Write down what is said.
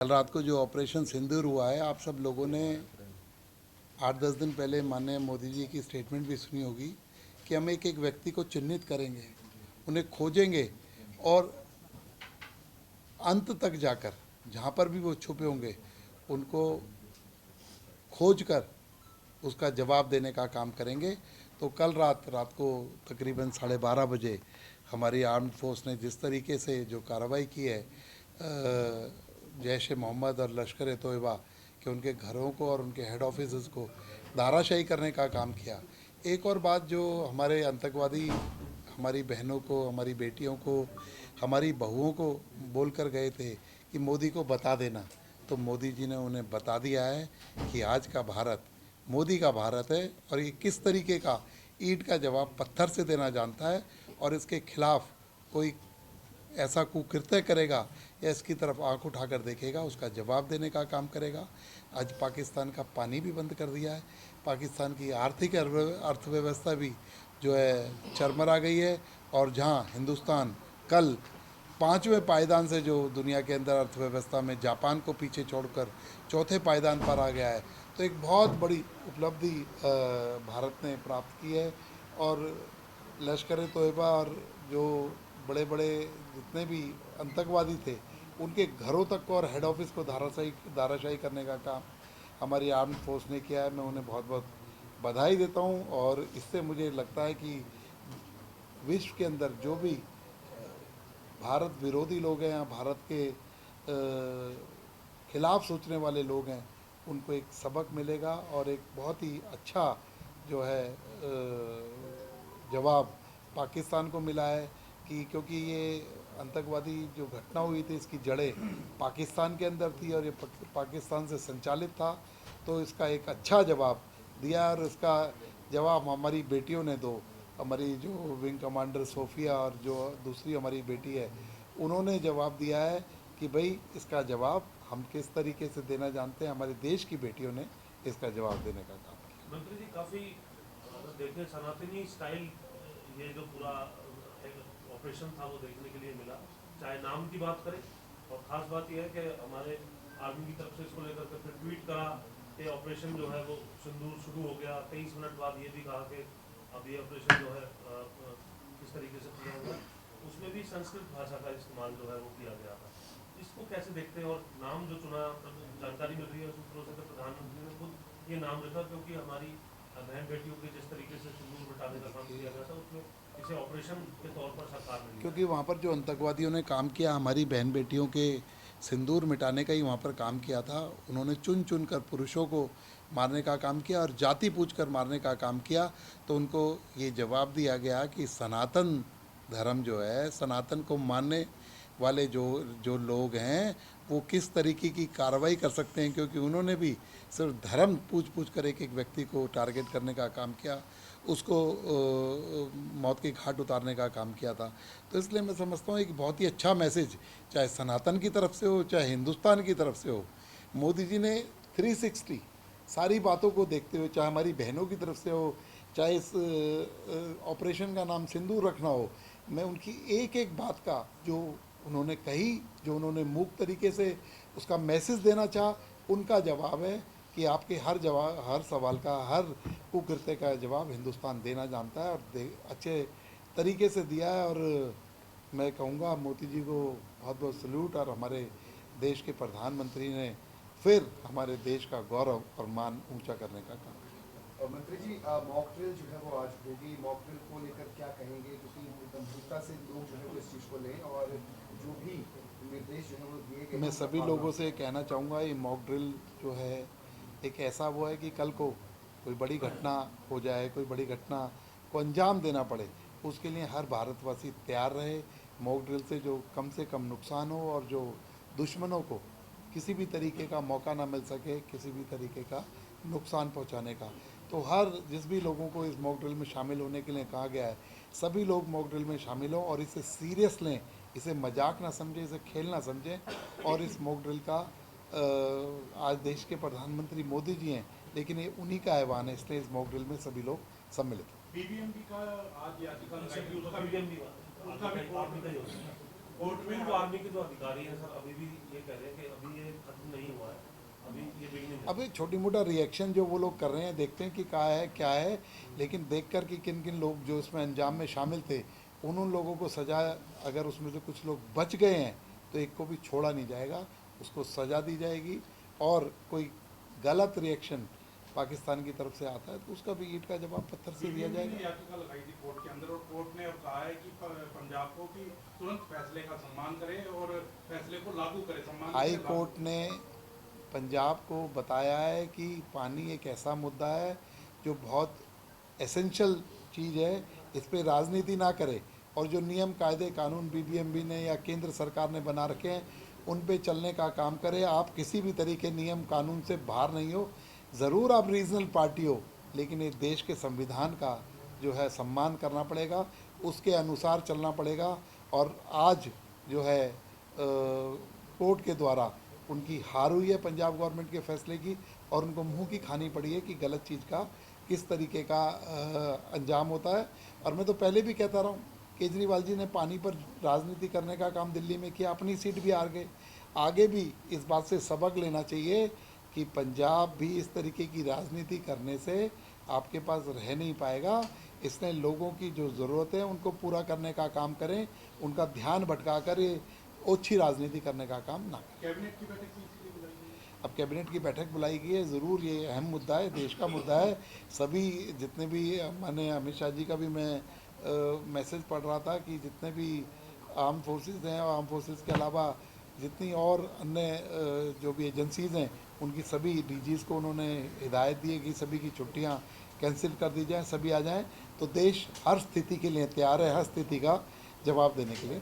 कल रात को जो ऑपरेशन सिंदूर हुआ है, आप सब लोगों ने 8-10 दिन पहले माननीय मोदी जी की स्टेटमेंट भी सुनी होगी कि हम एक एक व्यक्ति को चिन्हित करेंगे, उन्हें खोजेंगे और अंत तक जाकर जहाँ पर भी वो छुपे होंगे उनको खोज कर उसका जवाब देने का काम करेंगे। तो कल रात को तकरीबन 12:30 बजे हमारी आर्म्ड फोर्स ने जिस तरीके से जो कार्रवाई की है जैश ए मोहम्मद और लश्कर ए तोयबा कि उनके घरों को और उनके हेड ऑफिस को धाराशाही करने का काम किया। एक और बात, जो हमारे आतंकवादी हमारी बहनों को, हमारी बेटियों को, हमारी बहुओं को बोल कर गए थे कि मोदी को बता देना, तो मोदी जी ने उन्हें बता दिया है कि आज का भारत मोदी का भारत है और ये किस तरीके का ईंट का जवाब पत्थर से देना जानता है और इसके खिलाफ कोई ऐसा कुकृत्य करेगा या इसकी तरफ आंख उठाकर देखेगा, उसका जवाब देने का काम करेगा। आज पाकिस्तान का पानी भी बंद कर दिया है, पाकिस्तान की आर्थिक अर्थव्यवस्था भी जो है चरमरा गई है और जहां हिंदुस्तान कल 5वें पायदान से जो दुनिया के अंदर अर्थव्यवस्था में जापान को पीछे छोड़कर चौथे पायदान पर आ गया है, तो एक बहुत बड़ी उपलब्धि भारत ने प्राप्त की है। और लश्कर ए तोयबा और जो बड़े बड़े जितने भी आतंकवादी थे उनके घरों तक को और हेड ऑफिस को धाराशाही करने का काम हमारी आर्म्ड फोर्स ने किया है। मैं उन्हें बहुत बहुत बधाई देता हूं और इससे मुझे लगता है कि विश्व के अंदर जो भी भारत विरोधी लोग हैं या भारत के खिलाफ सोचने वाले लोग हैं उनको एक सबक मिलेगा और एक बहुत ही अच्छा जो है जवाब पाकिस्तान को मिला है कि क्योंकि ये आतंकवादी जो घटना हुई थी इसकी जड़ें पाकिस्तान के अंदर थी और ये पाकिस्तान से संचालित था, तो इसका एक अच्छा जवाब दिया और इसका जवाब हमारी बेटियों ने दो, हमारी जो विंग कमांडर सोफिया और जो दूसरी हमारी बेटी है उन्होंने जवाब दिया है कि भाई इसका जवाब हम किस तरीके से देना जानते हैं। हमारे देश की बेटियों ने इसका जवाब देने का काम किया। मंत्री जी, काफ़ी अगर देखें सनातनी स्टाइल ये जो पूरा ऑपरेशन था वो देखने के लिए मिला, चाहे नाम की बात करें और ख़ास बात यह है कि हमारे आर्मी की तरफ से इसको लेकर के फिर ट्वीट करा कि ऑपरेशन जो है वो सिंदूर शुरू हो गया। 23 मिनट बाद ये भी कहा कि अब ये ऑपरेशन जो है किस तरीके से किया होगा, उसमें भी संस्कृत भाषा का इस्तेमाल जो है वो किया गया था। इसको कैसे देखते हैं? और नाम जो चुना, जानकारी मिल रही है सूत्रों से, तो प्रधानमंत्री ने खुद ये नाम रखा क्योंकि हमारी बहन बेटियों के जिस तरीके से सिंदूर मिटाने का काम किया गया था उसमें इसे ऑपरेशन के तौर पर सरकार ने, क्योंकि वहाँ पर जो आतंकवादियों ने काम किया हमारी बहन बेटियों के सिंदूर मिटाने का ही वहाँ पर काम किया था। उन्होंने चुन चुन कर पुरुषों को मारने का काम किया और जाति पूछ कर मारने का काम किया। तो उनको ये जवाब दिया गया कि सनातन धर्म जो है, सनातन को मानने वाले जो जो लोग हैं वो किस तरीके की कार्रवाई कर सकते हैं, क्योंकि उन्होंने भी सिर्फ धर्म पूछ पूछ कर एक एक व्यक्ति को टारगेट करने का काम किया, उसको मौत के घाट उतारने का काम किया था। तो इसलिए मैं समझता हूँ एक बहुत ही अच्छा मैसेज चाहे सनातन की तरफ से हो चाहे हिंदुस्तान की तरफ से हो, मोदी जी ने 360 सारी बातों को देखते हुए, चाहे हमारी बहनों की तरफ से हो चाहे इस ऑपरेशन का नाम सिंदूर रखना हो, मैं उनकी एक एक बात का जो उन्होंने कही, जो उन्होंने मूक तरीके से उसका मैसेज देना चाहा, उनका जवाब है कि आपके हर सवाल का, हर कुकृत्य का जवाब हिंदुस्तान देना जानता है और अच्छे तरीके से दिया है। और मैं कहूँगा मोदी जी को बहुत बहुत सल्यूट, और हमारे देश के प्रधानमंत्री ने फिर हमारे देश का गौरव और मान ऊंचा करने का काम किया। और मंत्री जी, मॉक ड्रिल जो है वो आज होगी, मॉक ड्रिल को लेकर क्या कहेंगे, क्योंकि गंभीरता से लोग जो है वो इस चीज़ को लें और जो भी निर्देश जो है वो दिए गए, मैं सभी लोगों से कहना चाहूँगा ये मॉक ड्रिल जो है एक ऐसा वो है कि कल को कोई बड़ी घटना हो जाए, कोई बड़ी घटना को अंजाम देना पड़े, उसके लिए हर भारतवासी तैयार रहे। मॉक ड्रिल से कम नुकसान हो और जो दुश्मनों को किसी भी तरीके का मौका ना मिल सके किसी भी तरीके का नुकसान पहुंचाने का। तो हर जिस भी लोगों को इस मॉक ड्रिल में शामिल होने के लिए कहा गया है, सभी लोग मॉक ड्रिल में शामिल हों और इसे सीरियस लें, इसे मजाक ना समझें, इसे खेल ना समझें। और इस मॉक ड्रिल का आज देश के प्रधानमंत्री मोदी जी हैं, लेकिन ये उन्हीं का आह्वान है, इसलिए इस मॉक ड्रिल में सभी लोग सम्मिलित हैं। बीबीएमबी का आज याचिका लगाई, उसका भी आर्मी का ही होता है। कोर्ट में जो आर्मी के जो अधिकारी हैं सर अभी भी ये कह रहे हैं कि अभी ये खत्म नहीं हुआ है, अभी ये बिगनिंग है। अभी छोटी मोटा रिएक्शन जो वो लोग कर रहे हैं, देखते हैं कि क्या है, लेकिन देखकर कि किन किन लोग जो इसमें अंजाम में शामिल थे उन लोगों को सजा, अगर उसमें से कुछ लोग बच गए हैं तो एक को भी छोड़ा नहीं जाएगा, उसको सजा दी जाएगी। और कोई गलत रिएक्शन पाकिस्तान की तरफ से आता है तो उसका भी ईंट का जवाब पत्थर से दिया बीबीएमबी ने जाएगा। याचिका लगाई थी कोर्ट के अंदर और कोर्ट ने अब कहा है कि पंजाब को कि तुरंत फैसले का सम्मान करे और फैसले को लागू करे। सम्मान हाई कोर्ट ने पंजाब को बताया है कि पानी एक ऐसा मुद्दा है जो बहुत एसेंशियल चीज़ है, इस पर राजनीति ना करे और जो नियम कायदे कानून बीबीएमबी ने या केंद्र सरकार ने बना रखे हैं उन पे चलने का काम करे। आप किसी भी तरीके नियम कानून से बाहर नहीं हो, ज़रूर आप रीजनल पार्टी हो, लेकिन ये देश के संविधान का जो है सम्मान करना पड़ेगा, उसके अनुसार चलना पड़ेगा। और आज जो है कोर्ट के द्वारा उनकी हार हुई है पंजाब गवर्नमेंट के फैसले की, और उनको मुंह की खानी पड़ी है कि गलत चीज़ का किस तरीके का अंजाम होता है। और मैं तो पहले भी कहता रहा हूँ, केजरीवाल जी ने पानी पर राजनीति करने का काम दिल्ली में किया, अपनी सीट भी हार गए। आगे भी इस बात से सबक लेना चाहिए कि पंजाब भी इस तरीके की राजनीति करने से आपके पास रह नहीं पाएगा। इसने लोगों की जो ज़रूरतें हैं उनको पूरा करने का काम करें, उनका ध्यान भटकाकर ये ओछी राजनीति करने का काम ना करें। कैबिनेट की बैठक की इसीलिए बुलाई गई है। अब कैबिनेट की बैठक बुलाई गई है, ज़रूर ये अहम मुद्दा है, देश का मुद्दा है। सभी जितने भी, मैंने अमित शाह जी का भी मैं मैसेज पढ़ रहा था कि जितने भी आर्म फोर्सेस हैं और आर्म फोर्सेस के अलावा जितनी और अन्य जो भी एजेंसीज़ हैं उनकी सभी डीजीज़ को उन्होंने हिदायत दी है कि सभी की छुट्टियां कैंसिल कर दी जाएं, सभी आ जाएं। तो देश हर स्थिति के लिए तैयार है, हर स्थिति का जवाब देने के लिए।